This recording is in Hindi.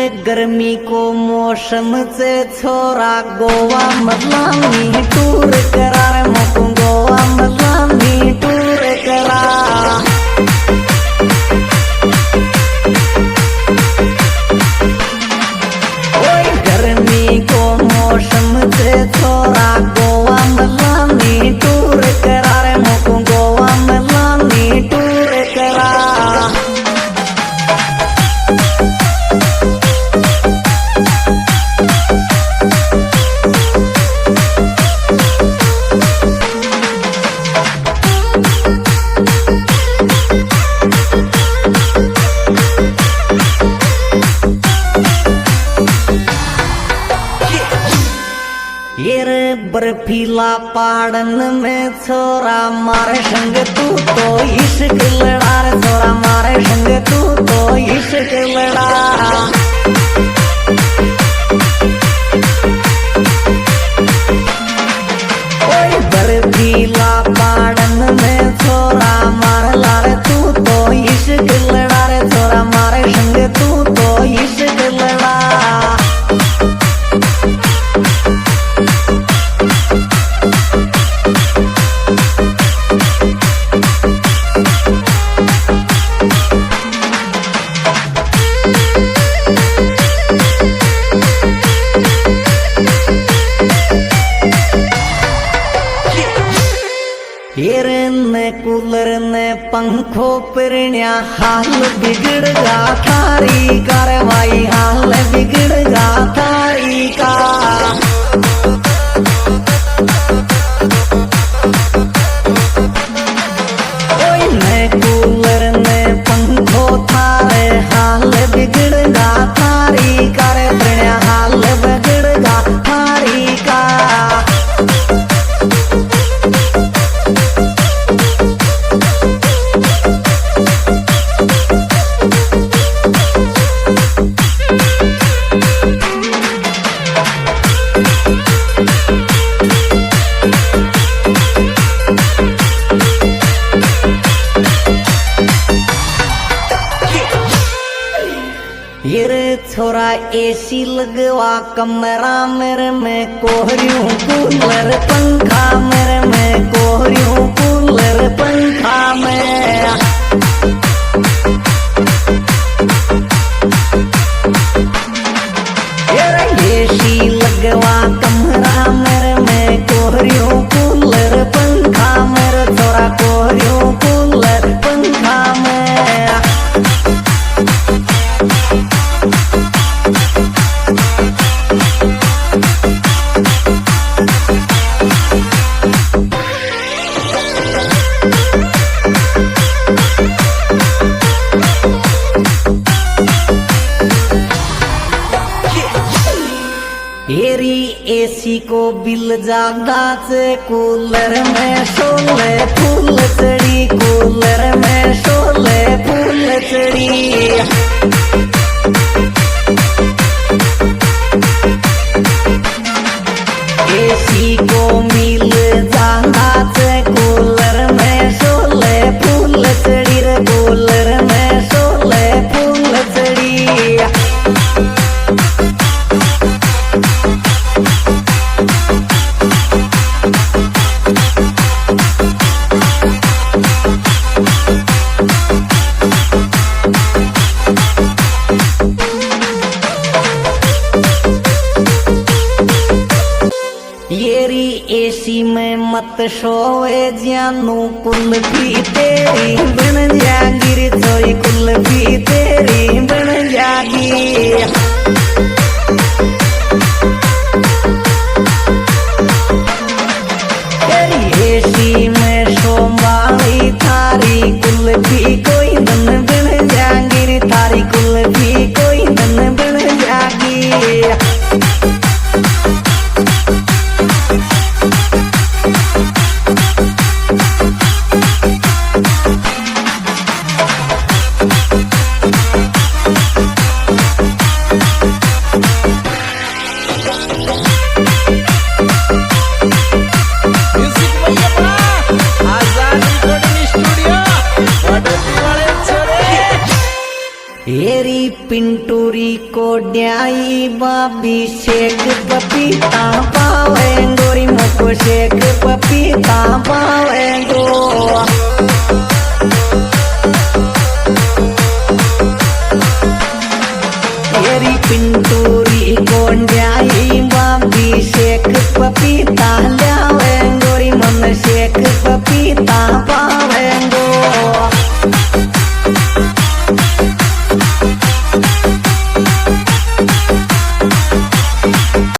गर्मी को मौसम से छोरा गोवा मलानी टूर करा रे मोको गोवा मलानी टूर करा। ओए गर्मी को मौसम से छोरा गोवा मलानी टूर करा रे मोको गोवा मलानी टूर करा। बर्फीला पहाड़न में छोरा मारे संग तू तो इश्क लड़ा रे छोरा मारे संग तू तो इश्क लड़ा। ओए बर्फीला पहाड़न में छोरा मार लारे तू तो इश्क लड़ा रे छोरा मारे संग तू तो इश्क लड़ा। कूलर ने पंखों परण्या हाल बिगड़गा थारी कार्रवाई हाल बिगड़गा थारी का। ओए ने कूलर ने पंखों थारे हाल बिगड़गा थारी कार्य परण्या हाल बिगड़गा थारी का। छोरा एसी लगवा कमरा मेरे में कोहरियों कूलर पंखा मेरे में कोहरियों कूलर पंखा में। एसी लगवा कमरा मेरे में कोहरियों कूलर पंखा मेरे छोरा कोहरियों कूलर पंखा में। एसी को बिल ज्यादा से कूलर में शोले फूल चढ़ी कूलर में शोले फूल चढ़ी। एसी को मिल ज्यादा से कूलर में शोले फूल चढ़ी रे कूलर में शोले फूल चढ़ी। एसी में मत सोए जानू कुल्फी तेरी बन जागी सोई कुल्फी तेरी बन जागी। एसी में सोमवारी थारी कुल्फी कोई दिन बन जागी थारी कुल्फी कोई दिन बन जागी। हेरी पिंटूरी को ड्याई बाबी शेख पपीता पावे गोरी मुको शेख पपीता पावे गो।